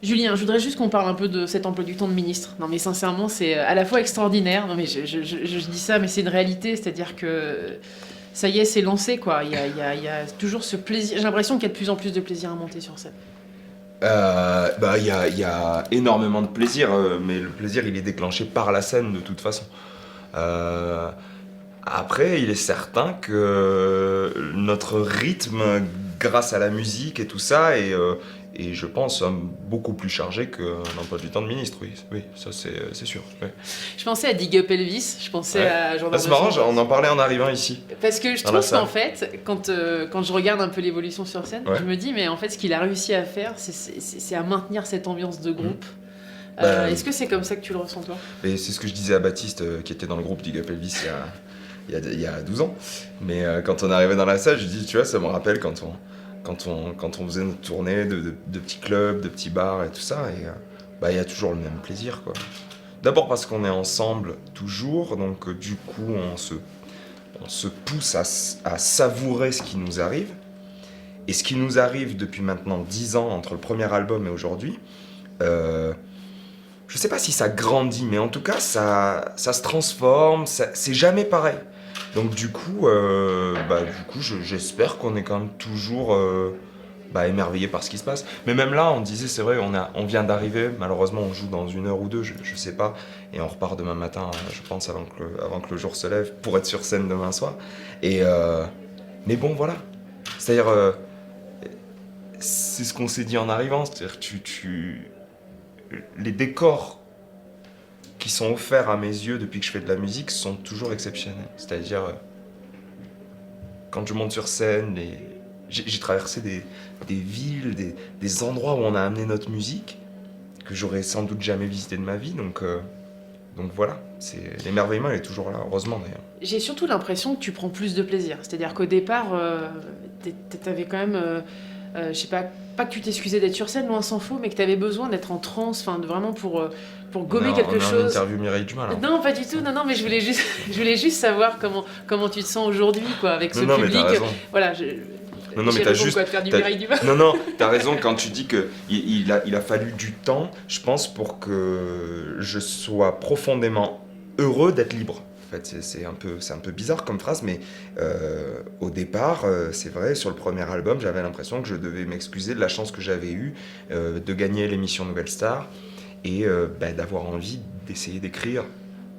Julien, je voudrais juste qu'on parle un peu de cet emploi du temps de ministre. Non mais sincèrement, c'est à la fois extraordinaire, non mais je dis ça, mais c'est une réalité, c'est-à-dire que ça y est, c'est lancé quoi. Il y a toujours ce plaisir, j'ai l'impression qu'il y a de plus en plus de plaisir à monter sur scène. Il y a énormément de plaisir, mais le plaisir il est déclenché par la scène de toute façon. Euh, Après, il est certain que notre rythme, grâce à la musique et tout ça, est je pense, beaucoup plus chargé qu'un emploi du temps de ministre, oui, oui, ça c'est sûr. Ouais. Je pensais à Dig Up Elvis, je pensais Ouais. à Ah, Gendarme c'est de marrant, sang. on en parlait en arrivant ici, Parce que je dans la trouve qu'en salle. fait, quand je regarde un peu l'évolution sur scène, Ouais. je me dis, mais en fait, ce qu'il a réussi à faire, c'est à maintenir cette ambiance de Mhm. groupe. Bah, Est-ce que c'est comme ça que tu le ressens toi? et c'est ce que je disais à Baptiste, qui était dans le groupe Dig Up Elvis il y a 12 ans. Mais quand on arrivait dans la salle, je dis, tu vois, ça me rappelle quand on faisait notre tournée de petits clubs, de petits bars et tout ça. Et il y a toujours le même plaisir, quoi. D'abord parce qu'on est ensemble toujours, donc du coup, on se pousse à savourer ce qui nous arrive. Et ce qui nous arrive depuis maintenant 10 ans, entre le premier album et aujourd'hui, euh, je sais pas si ça grandit, mais en tout cas, ça se transforme, c'est jamais pareil. Donc du coup j'espère qu'on est quand même toujours émerveillé par ce qui se passe. Mais même là, on disait, c'est vrai, on vient d'arriver, malheureusement on joue dans 1 heure ou 2, je sais pas, et on repart demain matin, je pense, avant que le jour se lève, pour être sur scène demain soir. Et, mais bon, voilà. C'est-à-dire, c'est ce qu'on s'est dit en arrivant, c'est-à-dire les décors qui sont offerts à mes yeux depuis que je fais de la musique sont toujours exceptionnels. C'est-à-dire, quand je monte sur scène, j'ai traversé des villes, des endroits où on a amené notre musique, que j'aurais sans doute jamais visité de ma vie. Donc voilà, l'émerveillement il est toujours là, heureusement d'ailleurs. J'ai surtout l'impression que tu prends plus de plaisir. C'est-à-dire qu'au départ, t'avais quand même, je sais pas que tu t'excusais d'être sur scène, loin s'en faut, mais que t'avais besoin d'être en transe, enfin, vraiment pour gommer quelque On est en chose. interview Mireille Dumas là. Non, pas du tout. Non, non, mais je voulais juste, je voulais juste savoir comment tu te sens aujourd'hui, quoi, avec ce Non, mais public. t'as raison. Voilà, Non, mais j'ai t'as raison, juste. quoi, de faire du t'as- Mireille Dumas. Non, t'as raison quand tu dis que il a fallu du temps, je pense, pour que je sois profondément heureux d'être libre. En fait, c'est un peu bizarre comme phrase, mais au départ, c'est vrai, sur le premier album, j'avais l'impression que je devais m'excuser de la chance que j'avais eue de gagner l'émission Nouvelle Star et d'avoir envie d'essayer d'écrire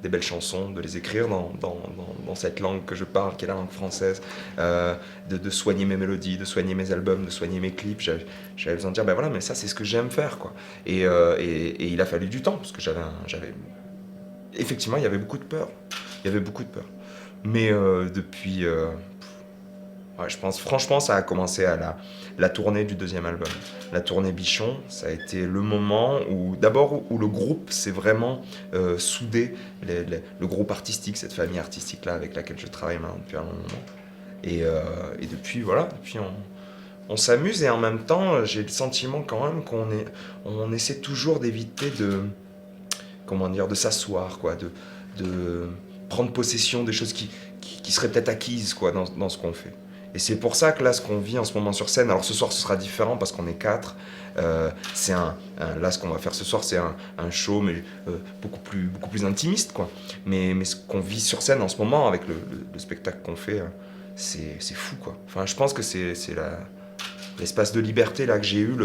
des belles chansons, de les écrire dans cette langue que je parle, qui est la langue française, de soigner mes mélodies, de soigner mes albums, de soigner mes clips. J'avais besoin de dire, ben voilà, mais ça c'est ce que j'aime faire, quoi. Et il a fallu du temps, parce que j'avais... Effectivement, il y avait beaucoup de peur. Il y avait beaucoup de peur. Mais depuis... ouais, je pense, franchement, ça a commencé à la tournée du deuxième album. La tournée Bichon, ça a été le moment où, d'abord, où le groupe s'est vraiment soudé, le groupe artistique, cette famille artistique-là avec laquelle je travaille maintenant depuis un long moment. Et depuis, voilà, depuis on s'amuse et en même temps, j'ai le sentiment quand même on essaie toujours d'éviter comment dire, de s'asseoir, quoi, de prendre possession des choses qui seraient peut-être acquises, quoi, dans ce qu'on fait. Et c'est pour ça que là, ce qu'on vit en ce moment sur scène, alors ce soir ce sera différent parce qu'on est quatre. Là, ce qu'on va faire ce soir, c'est un show, mais beaucoup plus intimiste, quoi. Mais ce qu'on vit sur scène en ce moment avec le spectacle qu'on fait, c'est fou, quoi. Enfin, je pense que c'est l'espace de liberté là que j'ai eu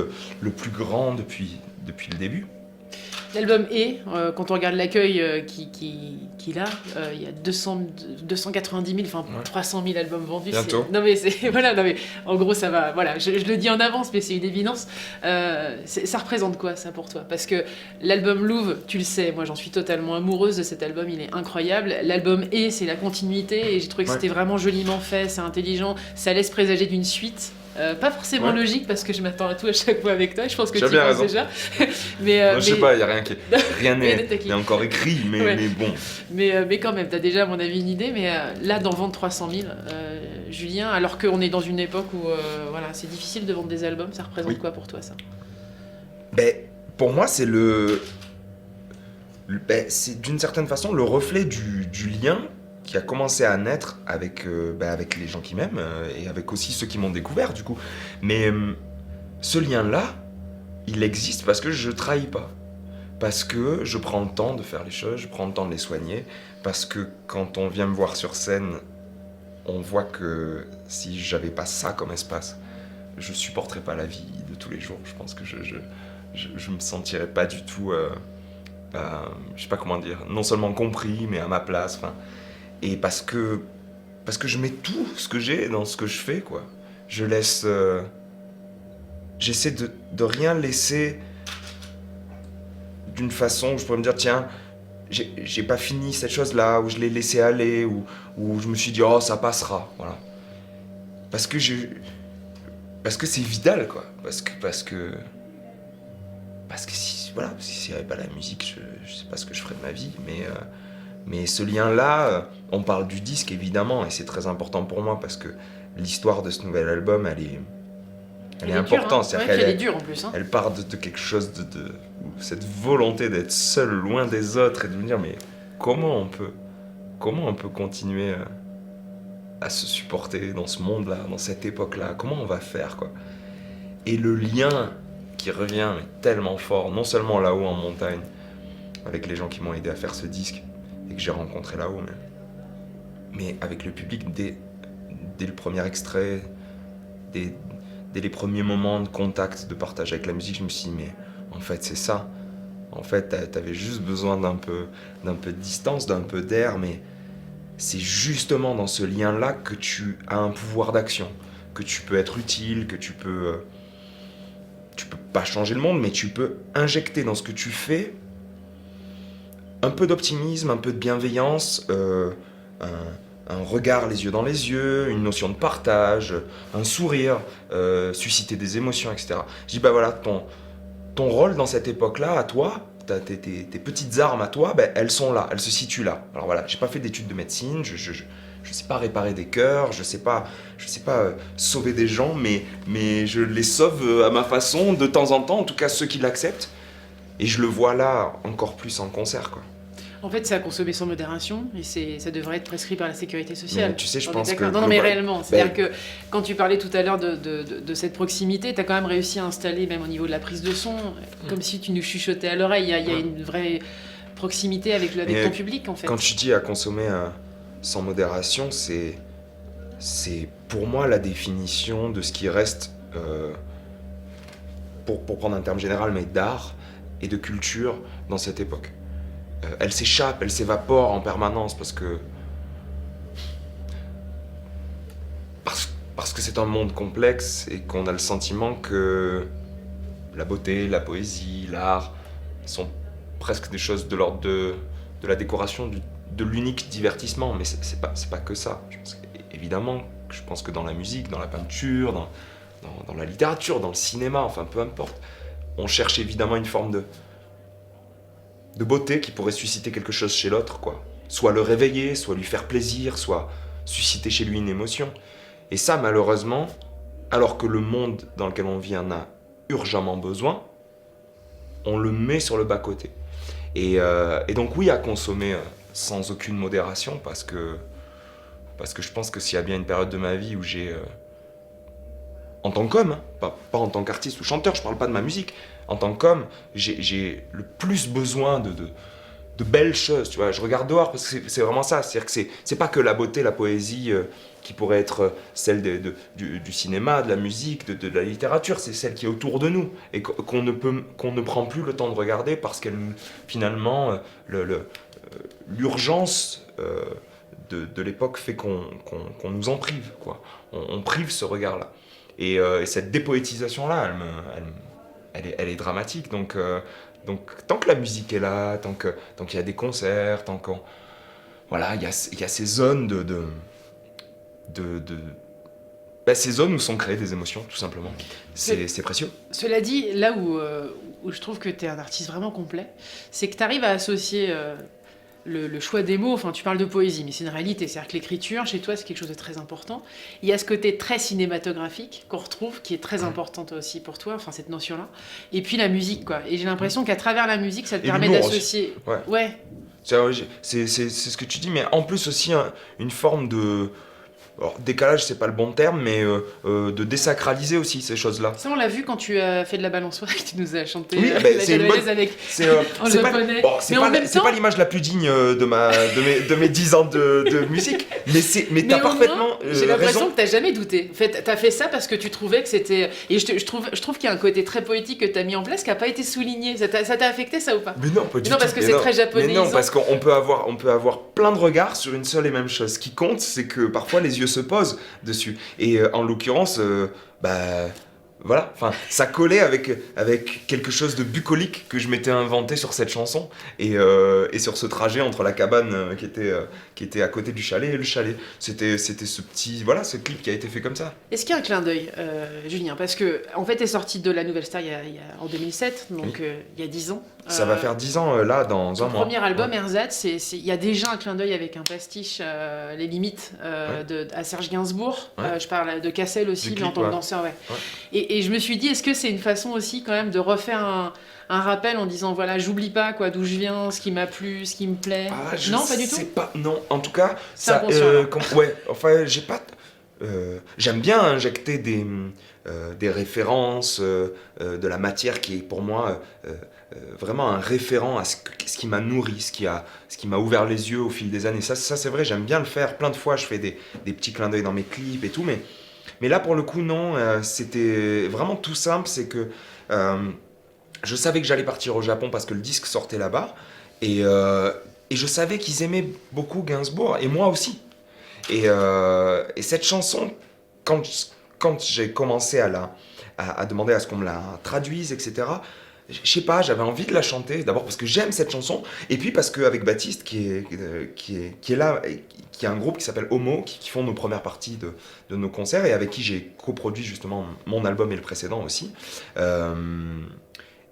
le plus grand depuis le début. L'album quand on regarde l'accueil qu'il a, il y a 290 000, enfin Ouais. 300 000 albums vendus. Bientôt. Non mais c'est voilà, non mais en gros ça va. Voilà, je le dis en avance, mais c'est une évidence. Ça représente quoi ça pour toi? Parce que l'album Louvre, tu le sais, moi j'en suis totalement amoureuse de cet album, il est incroyable. L'album c'est la continuité et j'ai trouvé que Ouais. c'était vraiment joliment fait, c'est intelligent, ça laisse présager d'une suite. Pas forcément Ouais. logique parce que je m'attends à tout à chaque fois avec toi, je pense que Tu as tu y bien penses raison. déjà. Mais, Moi, je sais pas, il y a rien Mais n'est encore écrit, Ouais. mais bon. Mais quand même, t'as déjà, à mon avis, une idée. Mais là, d'en vendre 300 000, Julien, alors qu'on est dans une époque où voilà, c'est difficile de vendre des albums, ça représente Oui. quoi pour toi, ça? Ben, pour moi, c'est d'une certaine façon le reflet du lien qui a commencé à naître avec les gens qui m'aiment et avec aussi ceux qui m'ont découvert, du coup. Mais ce lien-là, il existe parce que je trahis pas. Parce que je prends le temps de faire les choses, je prends le temps de les soigner. Parce que quand on vient me voir sur scène, on voit que si j'avais pas ça comme espace, je supporterais pas la vie de tous les jours. Je pense que je me sentirais pas du tout, je sais pas comment dire, non seulement compris, mais à ma place. Enfin, et parce que je mets tout ce que j'ai dans ce que je fais, quoi. Je laisse, j'essaie de rien laisser d'une façon où je pourrais me dire tiens, j'ai pas fini cette chose-là, ou je l'ai laissé aller, ou je me suis dit oh ça passera, voilà. Parce que c'est vital, quoi. Parce que si, voilà, s'il n'y avait pas la musique, je sais pas ce que je ferais de ma vie, mais ce lien-là, on parle du disque évidemment, et c'est très important pour moi parce que l'histoire de ce nouvel album, elle est importante. Dure, hein. Elle est dure en plus. Hein. Elle part de quelque chose de cette volonté d'être seul, loin des autres, et de me dire mais comment on peut continuer à se supporter dans ce monde-là, dans cette époque-là, comment on va faire, quoi. Et le lien qui revient est tellement fort, non seulement là-haut en montagne, avec les gens qui m'ont aidé à faire ce disque, et que j'ai rencontré là-haut, mais avec le public dès le premier extrait, dès les premiers moments de contact, de partage avec la musique, je me suis dit, mais en fait c'est ça. En fait t'avais juste besoin d'un peu de distance, d'un peu d'air, mais c'est justement dans ce lien-là que tu as un pouvoir d'action, que tu peux être utile, que tu peux pas changer le monde, mais tu peux injecter dans ce que tu fais un peu d'optimisme, un peu de bienveillance, un regard les yeux dans les yeux, une notion de partage, un sourire, susciter des émotions, etc. Je dis, bah voilà, ton rôle dans cette époque-là, à toi, tes petites armes à toi, ben, elles sont là, elles se situent là. Alors voilà, j'ai pas fait d'études de médecine, je sais pas réparer des cœurs, je sais pas sauver des gens, mais je les sauve à ma façon, de temps en temps, en tout cas ceux qui l'acceptent. Et je le vois là encore plus en concert, quoi. En fait, c'est à consommer sans modération et ça devrait être prescrit par la sécurité sociale. Mais tu sais, je pense que... Non, mais réellement. C'est-à-dire que quand tu parlais tout à l'heure de cette proximité, tu as quand même réussi à installer, même au niveau de la prise de son, comme si tu nous chuchotais à l'oreille. Il y a une vraie proximité avec ton public, en fait. Quand tu dis à consommer sans modération, c'est pour moi la définition de ce qui reste, pour prendre un terme général, mais d'art et de culture dans cette époque. Elle s'échappe, elle s'évapore en permanence parce que c'est un monde complexe et qu'on a le sentiment que la beauté, la poésie, l'art sont presque des choses de l'ordre de la décoration, de l'unique divertissement, mais c'est pas que ça. Évidemment, je pense que dans la musique, dans la peinture, dans la littérature, dans le cinéma, enfin peu importe, on cherche évidemment une forme de beauté qui pourrait susciter quelque chose chez l'autre, quoi. Soit le réveiller, soit lui faire plaisir, soit susciter chez lui une émotion. Et ça, malheureusement, alors que le monde dans lequel on vit en a urgemment besoin, on le met sur le bas-côté. Et donc oui, à consommer sans aucune modération, parce que je pense que s'il y a bien une période de ma vie où j'ai, en tant qu'homme, pas en tant qu'artiste ou chanteur, je parle pas de ma musique, en tant qu'homme, j'ai le plus besoin de belles choses, tu vois. Je regarde dehors parce que c'est vraiment ça, c'est-à-dire que c'est pas que la beauté, la poésie qui pourrait être celle du cinéma, de la musique, de la littérature, c'est celle qui est autour de nous et qu'on ne prend plus le temps de regarder parce qu'elle, finalement, l'urgence de l'époque fait qu'on nous en prive, quoi. On prive ce regard-là. Et cette dépoétisation-là, elle est dramatique. Donc tant que la musique est là, tant qu'il y a des concerts, tant qu'on... Voilà, il y a ces zones ces zones où sont créées des émotions, tout simplement. C'est précieux. Cela dit, là où je trouve que tu es un artiste vraiment complet, c'est que tu arrives à associer... Le choix des mots, enfin tu parles de poésie, mais c'est une réalité, c'est-à-dire que l'écriture, chez toi, c'est quelque chose de très important. Il y a ce côté très cinématographique qu'on retrouve, qui est très important aussi pour toi, enfin cette notion-là. Et puis la musique, quoi. Et j'ai l'impression qu'à travers la musique, ça te permet d'associer... Ouais. C'est ce que tu dis, mais en plus aussi une forme de alors, décalage, c'est pas le bon terme, mais de désacraliser aussi ces choses-là. Ça, on l'a vu quand tu as fait de la balançoire et que tu nous as chanté Oui, la c'est une bonne... Jalousie avec en c'est pas, japonais. bon, c'est Mais en même c'est temps- pas l'image la plus digne de mes 10 ans de musique, mais Mais t'as au parfaitement moins, j'ai l'impression raison. que t'as jamais douté. En fait, t'as fait ça parce que tu trouvais que c'était. Et je trouve qu'il y a un côté très poétique que t'as mis en place qui a pas été souligné. Ça t'a affecté ça ou pas? Mais non, pas du Non, tout. parce que Mais c'est non. très Mais japonaisant. non, parce qu'on peut avoir plein de regards sur une seule et même chose. Ce qui compte, c'est que parfois les yeux se posent dessus. Et en l'occurrence, voilà, enfin, ça collait avec quelque chose de bucolique que je m'étais inventé sur cette chanson et sur ce trajet entre la cabane qui était à côté du chalet et le chalet. C'était ce petit, voilà, ce clip qui a été fait comme ça. Est-ce qu'il y a un clin d'œil, Julien? Parce que, en fait, t'es sorti de la Nouvelle Star en 2007, donc il y a 10 ans. Ça va faire 10 ans là dans Ton un mois. premier album, Ouais. Ersatz, il y a déjà un clin d'œil avec un pastiche, Les Limites, à Serge Gainsbourg. Ouais. Je parle de Cassel aussi, Du mais en clip, tant que ouais. danseur, ouais. Ouais. Et je me suis dit, est-ce que c'est une façon aussi quand même de refaire un rappel en disant, voilà, j'oublie pas quoi, d'où je viens, ce qui m'a plu, ce qui me plaît. Ah, je Non, pas du tout. sais pas, non. En tout cas, C'est inconscient, alors. ouais, enfin, j'ai pas. J'aime bien injecter des références, de la matière qui est pour moi vraiment un référent à ce qui m'a nourri, ce qui m'a ouvert les yeux au fil des années. Ça c'est vrai, j'aime bien le faire. Plein de fois, je fais des petits clins d'œil dans mes clips et tout, mais là, pour le coup, non. C'était vraiment tout simple. C'est que je savais que j'allais partir au Japon parce que le disque sortait là-bas. Et je savais qu'ils aimaient beaucoup Gainsbourg, et moi aussi. Et cette chanson, quand j'ai commencé à demander à ce qu'on me la traduise, etc., je sais pas, j'avais envie de la chanter. D'abord parce que j'aime cette chanson, et puis parce qu'avec Baptiste, qui est là, et qui a un groupe qui s'appelle Homo, qui font nos premières parties de nos concerts, et avec qui j'ai coproduit justement mon album et le précédent aussi,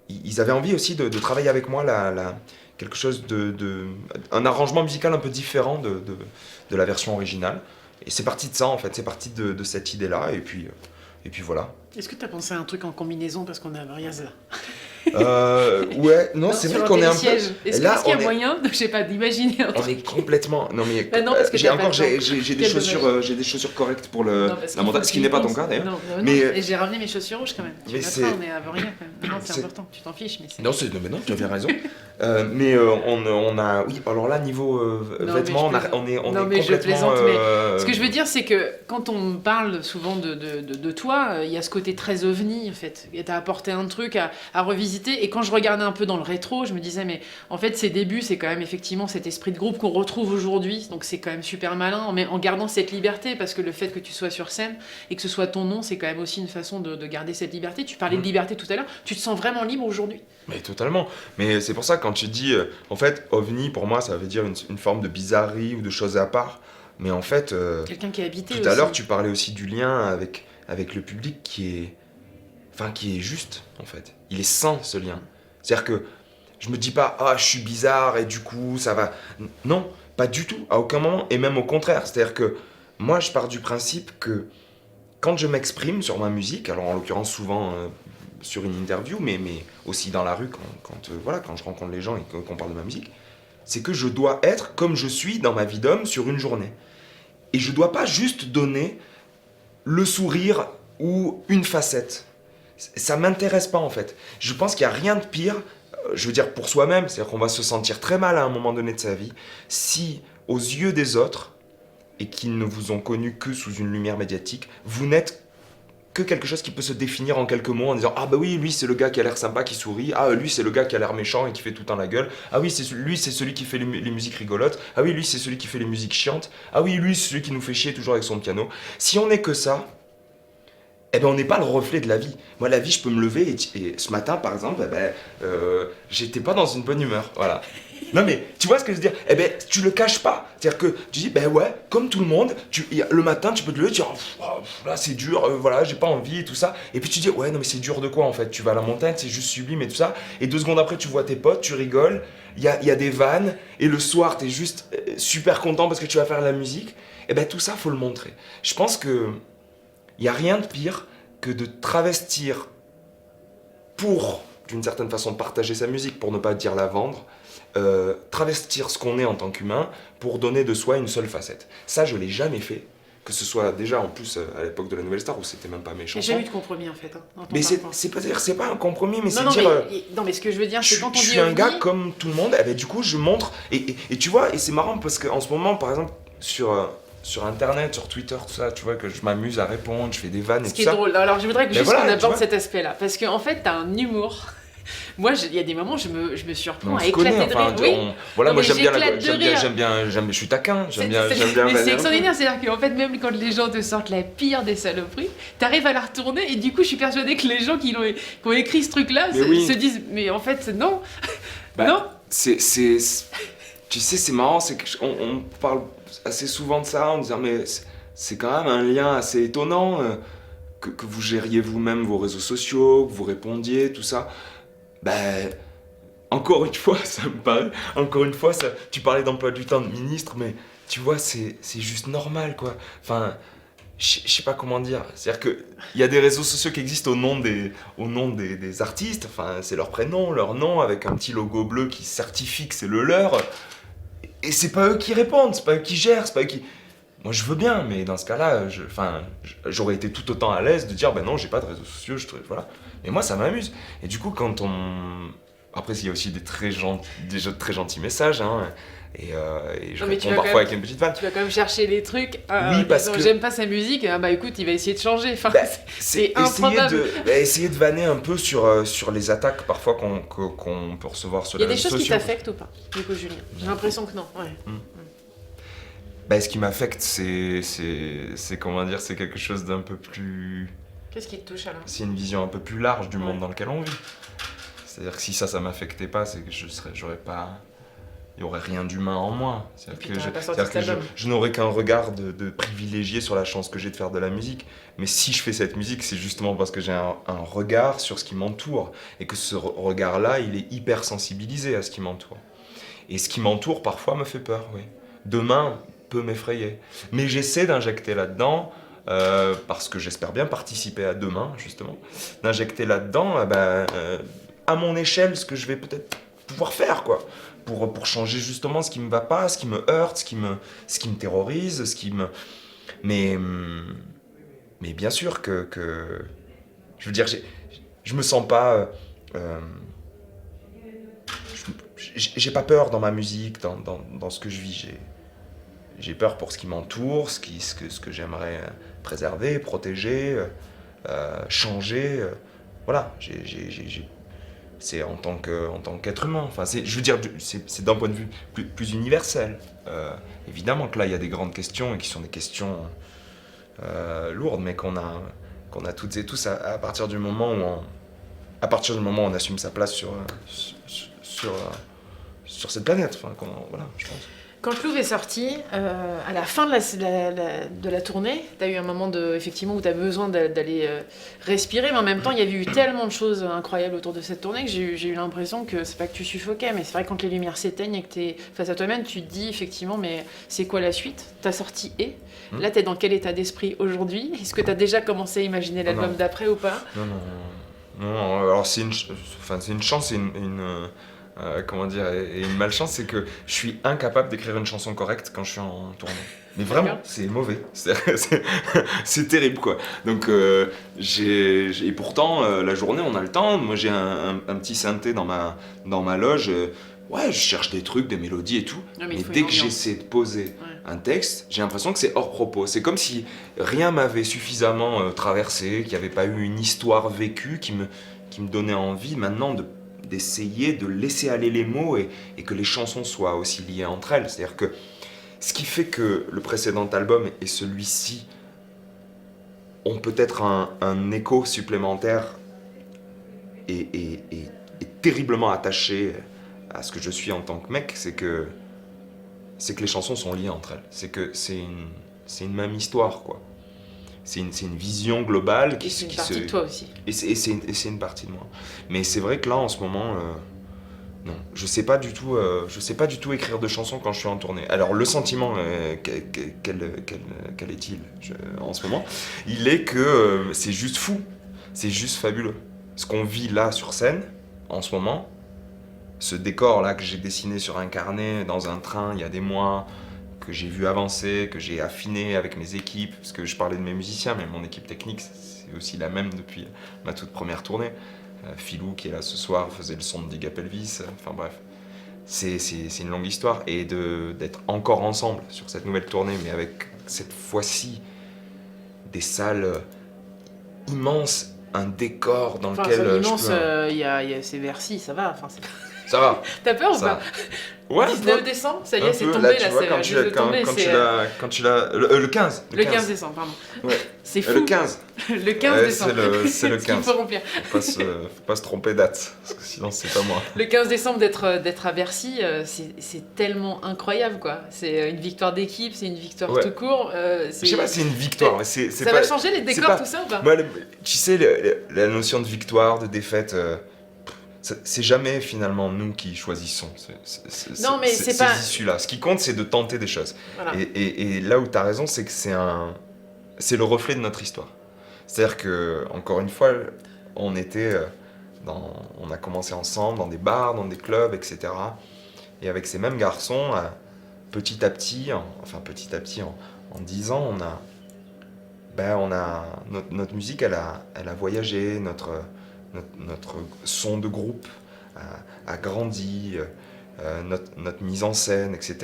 ils avaient envie aussi de travailler avec moi quelque chose un arrangement musical un peu différent de la version originale. Et c'est parti de ça en fait, c'est parti de cette idée-là, et puis voilà. Est-ce que t'as pensé à un truc en combinaison parce qu'on est à Mariaz là? Ouais, non, c'est sur vrai qu'on est un peu... télésiège. Est-ce Là, qu'il y a on est- moyen, je sais pas, d'imaginer un On truc? est complètement... Non mais Bah non, parce que j'ai t'as pas de temps. j'ai des Quel chaussures, dommage. j'ai des chaussures correctes pour Non, la parce qu'il montagne, faut ce qui n'est pas ton pense. cas d'ailleurs. Non, Mais, et j'ai ramené mes chaussures rouges quand même. Tu mais noteras, c'est- on est à rien quand même. Non, c'est c'est- important, tu t'en fiches, mais c'est... Non, mais non, tu as bien raison. On a... Oui, alors là, niveau Non, vêtements, mais je on est Non, mais je complètement... plaisante, mais ce que je veux dire, c'est que quand on parle souvent de toi, il y a ce côté très ovni, en fait. Et t'as apporté un truc à revisiter. Et quand je regardais un peu dans le rétro, je me disais, mais en fait, ses débuts, c'est quand même effectivement cet esprit de groupe qu'on retrouve aujourd'hui. Donc c'est quand même super malin, mais en gardant cette liberté, parce que le fait que tu sois sur scène et que ce soit ton nom, c'est quand même aussi une façon de garder cette liberté. Tu parlais de liberté tout à l'heure. Tu te sens vraiment libre aujourd'hui? Mais totalement. Mais c'est pour ça, quand tu dis... en fait, ovni, pour moi, ça veut dire une forme de bizarrerie ou de chose à part. Mais en fait... Quelqu'un qui est habité tout aussi. à l'heure, tu parlais aussi du lien avec le public qui est juste, en fait. Il est sain, ce lien. C'est-à-dire que je me dis pas, ah, je suis bizarre et du coup, ça va... Non, pas du tout, à aucun moment, et même au contraire. C'est-à-dire que moi, je pars du principe que quand je m'exprime sur ma musique, alors en l'occurrence souvent sur une interview, mais aussi dans la rue, quand je rencontre les gens et qu'on parle de ma musique, c'est que je dois être comme je suis dans ma vie d'homme sur une journée. Et je dois pas juste donner le sourire ou une facette. Ça m'intéresse pas en fait. Je pense qu'il y a rien de pire, je veux dire pour soi-même, c'est-à-dire qu'on va se sentir très mal à un moment donné de sa vie, si aux yeux des autres, et qui ne vous ont connu que sous une lumière médiatique, vous n'êtes que quelque chose qui peut se définir en quelques mots en disant « Ah bah oui, lui c'est le gars qui a l'air sympa, qui sourit. Ah lui c'est le gars qui a l'air méchant et qui fait tout le temps la gueule. Ah oui, lui c'est celui qui fait les musiques rigolotes. Ah oui, lui c'est celui qui fait les musiques chiantes. Ah oui, lui c'est celui qui nous fait chier toujours avec son piano. » Si on n'est que ça, eh ben on n'est pas le reflet de la vie. Moi la vie, je peux me lever et ce matin par exemple, j'étais pas dans une bonne humeur, voilà. Non mais tu vois ce que je veux dire? Eh ben tu le caches pas. C'est-à-dire que tu dis ben ouais, comme tout le monde, le matin tu peux te lever, tu dis là c'est dur, voilà, j'ai pas envie et tout ça. Et puis tu dis ouais non mais c'est dur de quoi en fait? Tu vas à la montagne, c'est juste sublime et tout ça. Et 2 secondes après tu vois tes potes, tu rigoles, il y a des vannes et le soir t'es juste super content parce que tu vas faire de la musique. Et ben tout ça faut le montrer. Je pense que il y a rien de pire que de travestir pour d'une certaine façon partager sa musique, pour ne pas dire la vendre. Travestir ce qu'on est en tant qu'humain pour donner de soi une seule facette. Ça, je l'ai jamais fait. que ce soit déjà en plus à l'époque de la Nouvelle Star où c'était même pas mes Il n'y a chansons. jamais eu de compromis en fait. Hein, dans ton Mais parcours. c'est pas un compromis, mais c'est Non, dire. non, mais ce que je veux dire, c'est quand on Je dit suis un ovni, gars comme tout le monde, et ben, du coup je montre, et tu vois, et c'est marrant parce qu'en ce moment, par exemple, sur internet, sur Twitter, tout ça, tu vois, que je m'amuse à répondre, je fais des vannes et ce tout qui est ça. drôle. Alors je voudrais que Mais juste voilà, qu'on tu aborde vois. cet aspect-là. Parce qu'en fait, t'as un humour. Moi, il y a des moments, je me surprends On à se connaît, éclater de enfin, rire. Oui. voilà, Non, moi mais j'aime bien, j'éclate de rire. je suis taquin, j'aime bien Mais c'est vanner un peu. extraordinaire, c'est-à-dire qu'en fait, même quand les gens te sortent la pire des saloperies, t'arrives à la retourner et du coup, je suis persuadée que les gens qui ont écrit ce truc-là Mais oui. se disent, mais en fait, non, Bah, non. tu sais, c'est marrant, c'est on parle assez souvent de ça en disant, mais c'est quand même un lien assez étonnant que vous gériez vous-même vos réseaux sociaux, que vous répondiez, tout ça. Ben, encore une fois, ça me paraît. Encore une fois, tu parlais d'emploi du temps de ministre, mais tu vois, c'est juste normal, quoi. Enfin, je sais pas comment dire. C'est-à-dire qu'il y a des réseaux sociaux qui existent au nom des artistes. Enfin, c'est leur prénom, leur nom, avec un petit logo bleu qui certifie que c'est le leur. Et c'est pas eux qui répondent, c'est pas eux qui gèrent, c'est pas eux qui. Moi, je veux bien, mais dans ce cas-là, j'aurais été tout autant à l'aise de dire, ben non, j'ai pas de réseaux sociaux, voilà. Mais moi, ça m'amuse. Et du coup, quand on. Après, il y a aussi des très gentils messages, hein, et je Non, mais tu réponds vas parfois quand avec une petite vanne. Tu vas quand même chercher les trucs. Oui, parce disant, que- j'aime pas sa musique. Ah bah écoute, il va essayer de changer. Enfin, Bah, c'est improbable. Essayer de vanner un peu sur les attaques parfois qu'on peut recevoir sur Il y les a des réseaux choses qui sociaux. t'affectent ou pas, du coup, Julien? J'ai l'impression que non. Ouais. Bah, ce qui m'affecte, c'est comment dire, c'est quelque chose d'un peu plus. Qu'est-ce qui te touche alors? C'est une vision un peu plus large du Ouais. monde dans lequel on vit. C'est-à-dire que si ça m'affectait pas, c'est que j'aurais pas. Il n'y aurait rien d'humain en moi. Et C'est-à-dire puis que, t'aurais je, pas sorti c'est-à-dire que cet album. je n'aurais qu'un regard de privilégié sur la chance que j'ai de faire de la musique. Mais si je fais cette musique, c'est justement parce que j'ai un regard sur ce qui m'entoure. Et que ce regard-là, il est hyper sensibilisé à ce qui m'entoure. Et ce qui m'entoure, parfois, me fait peur, oui. Demain peut m'effrayer. Mais j'essaie d'injecter là-dedans, parce que j'espère bien participer à demain, justement, d'injecter là-dedans, à mon échelle, ce que je vais peut-être pouvoir faire, quoi. Pour changer justement ce qui me va pas, ce qui me heurte, ce qui me terrorise, ce qui me... Mais bien sûr que je veux dire, je me sens pas... j'ai pas peur dans ma musique, dans ce que je vis. J'ai peur pour ce qui m'entoure, ce que j'aimerais préserver, protéger, changer. Voilà, c'est en tant qu'être humain. Enfin, je veux dire, c'est d'un point de vue plus universel. Évidemment que là, il y a des grandes questions et qui sont des questions lourdes, mais qu'on a toutes et tous à partir du moment où on assume sa place sur cette planète. Enfin, voilà, je pense. Quand Clouve est sorti, à la fin de la tournée, tu as eu un moment effectivement, où tu as besoin d'aller respirer, mais en même temps, il y avait eu tellement de choses incroyables autour de cette tournée que j'ai eu l'impression que c'est pas que tu suffoquais, mais c'est vrai que quand les lumières s'éteignent et que tu es face à toi-même, tu te dis effectivement, mais c'est quoi la suite? Tu as sorti Là, tu es dans quel état d'esprit aujourd'hui? Est-ce que tu as déjà commencé à imaginer l'album d'après ou pas? Non, alors c'est une chance et comment dire, et une malchance, c'est que je suis incapable d'écrire une chanson correcte quand je suis en tournée. Mais vraiment, D'accord. c'est mauvais. C'est terrible, quoi. Donc, et pourtant, la journée, on a le temps. Moi, j'ai un petit synthé dans ma loge. Ouais, je cherche des trucs, des mélodies et tout. Non, mais mais il faut dès une que ambiance. j'essaie de poser un texte, j'ai l'impression que c'est hors propos. C'est comme si rien m'avait suffisamment traversé, qu'il n'y avait pas eu une histoire vécue qui me donnait envie maintenant d'essayer de laisser aller les mots et que les chansons soient aussi liées entre elles. C'est-à-dire que ce qui fait que le précédent album et celui-ci ont peut-être un écho supplémentaire et terriblement attaché à ce que je suis en tant que mec, c'est que les chansons sont liées entre elles. C'est que c'est une même histoire, quoi. C'est une vision globale Et c'est une partie de toi aussi. Et c'est une partie de moi. Mais c'est vrai que là, en ce moment, non, je sais pas du tout écrire de chansons quand je suis en tournée. Alors le sentiment, quel est-il en ce moment? Il est que c'est juste fou, c'est juste fabuleux. Ce qu'on vit là sur scène, en ce moment, ce décor là que j'ai dessiné sur un carnet dans un train il y a des mois, que j'ai vu avancer, que j'ai affiné avec mes équipes, parce que je parlais de mes musiciens, mais mon équipe technique, c'est aussi la même depuis ma toute première tournée. Philou, qui est là ce soir, faisait le son de Dig Up Elvis, enfin bref. C'est une longue histoire, et d'être encore ensemble sur cette nouvelle tournée, mais avec cette fois-ci des salles immenses, un décor dans lequel immense, c'est Bercy, ça va. Enfin, ça va. T'as peur ou ça... pas? Ouais, 19 décembre, ça y est, c'est peu. tombé, là, tu vois, quand tu l'as... Le 15. Le 15 décembre, pardon. Ouais. C'est fou. Le 15. Le 15 décembre. C'est le 15. Il faut remplir. Faut pas se tromper date, parce que sinon c'est pas moi. Le 15 décembre d'être à Bercy, c'est tellement incroyable, quoi. C'est une victoire d'équipe, c'est une victoire tout court. Je sais pas, c'est une victoire. Ça va changer les décors, tout ça ou pas? Moi, tu sais, la notion de victoire, de défaite... c'est jamais finalement nous qui choisissons ces issues-là. Ce qui compte, c'est de tenter des choses. Voilà. Et là où tu as raison, c'est que c'est le reflet de notre histoire. C'est-à-dire que, encore une fois, on a commencé ensemble dans des bars, dans des clubs, etc. Et avec ces mêmes garçons, petit à petit, en 10 ans, notre musique, elle a voyagé, notre son de groupe a grandi, notre mise en scène, etc.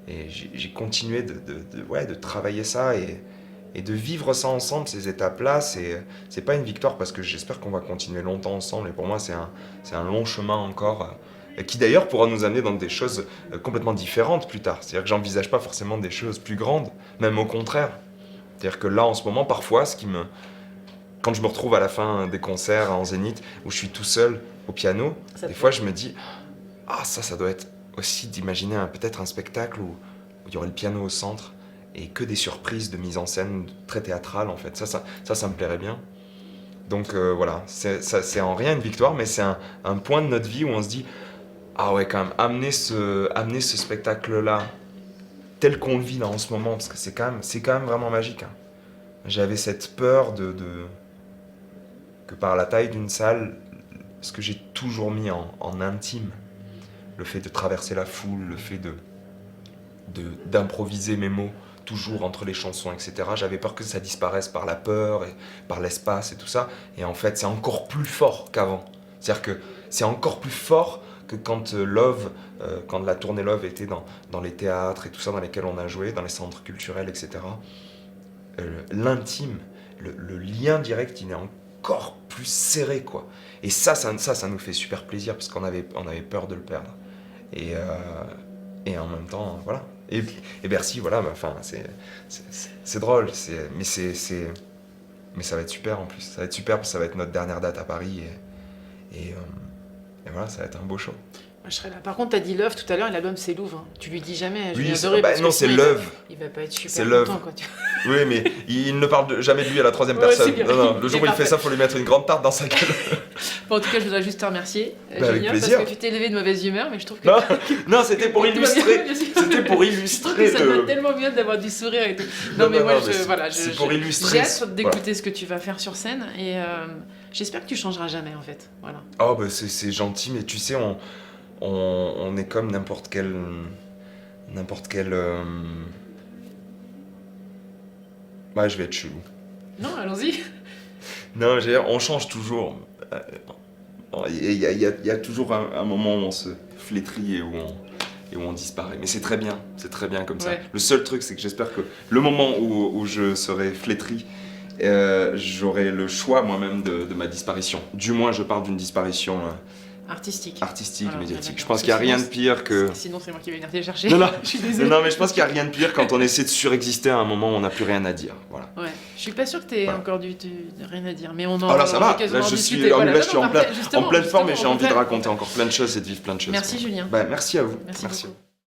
J'ai continué de travailler ça et de vivre ça ensemble, ces étapes-là. C'est pas une victoire, parce que j'espère qu'on va continuer longtemps ensemble, et pour moi c'est un long chemin encore, qui d'ailleurs pourra nous amener dans des choses complètement différentes plus tard. C'est-à-dire que j'envisage pas forcément des choses plus grandes, même au contraire. C'est-à-dire que là en ce moment, parfois, quand je me retrouve à la fin des concerts en Zénith, où je suis tout seul au piano, des fois je me dis ça doit être aussi d'imaginer peut-être un spectacle où il y aurait le piano au centre et que des surprises de mise en scène très théâtrales, en fait. Ça me plairait bien. Donc voilà, c'est en rien une victoire, mais c'est un point de notre vie où on se dit ouais, quand même, amener ce spectacle-là tel qu'on le vit là en ce moment, parce que c'est quand même vraiment magique, hein. J'avais cette peur que par la taille d'une salle, ce que j'ai toujours mis en intime, le fait de traverser la foule, le fait d'improviser mes mots toujours entre les chansons, etc. J'avais peur que ça disparaisse par la peur et par l'espace et tout ça. Et en fait, c'est encore plus fort qu'avant. C'est-à-dire que c'est encore plus fort que quand la tournée Love était dans les théâtres et tout ça, dans lesquels on a joué, dans les centres culturels, etc. L'intime, le lien direct, il est encore plus serré, quoi. Et ça nous fait super plaisir, parce qu'on avait peur de le perdre. Et en même temps, voilà. Et Bercy, voilà, c'est drôle, mais ça va être super en plus. Ça va être super, parce que ça va être notre dernière date à Paris, et voilà, ça va être un beau show. Moi, je serai là. Par contre, t'as dit Love tout à l'heure, et l'album c'est Louvre. Hein. Tu lui dis jamais, je oui, viens adorer, parce non, que c'est Love. Il va pas être super c'est content, Love. quoi. Oui, mais il ne parle jamais de lui à la troisième personne. Non, le jour où il fait ça, il faut lui mettre une grande tarte dans sa gueule. Bon, en tout cas, je voudrais juste te remercier, avec Julien, plaisir. parce que tu t'es levé de mauvaise humeur, mais je trouve que... Non, c'était pour illustrer. C'était pour illustrer. Ça va tellement bien d'avoir du sourire et tout. Non, mais moi, c'est pour illustrer. J'ai hâte d'écouter ce que tu vas faire sur scène, et j'espère que tu changeras jamais, en fait. Voilà. Oh, bah c'est gentil, mais tu sais, on est comme n'importe quel ouais, je vais être chelou. Non, allons-y. Non, on change toujours. Il y a toujours un moment où on se flétrit et où on disparaît. Mais c'est très bien comme ça. Ouais. Le seul truc, c'est que j'espère que le moment où je serai flétri, j'aurai le choix moi-même de ma disparition. Du moins, je parle d'une disparition artistique, voilà, médiatique. Je pense qu'il n'y a rien de pire que... Sinon, c'est moi qui vais venir te chercher. Non, je suis désolée. Non, mais je pense qu'il n'y a rien de pire quand on essaie de surexister à un moment où on n'a plus rien à dire. Voilà. Ouais. Je suis pas sûre que tu aies encore rien à dire, mais on en là, ça va. Là, je suis en pleine forme et j'ai envie de raconter encore plein de choses et de vivre plein de choses. Merci, Julien. Merci à vous. Merci beaucoup.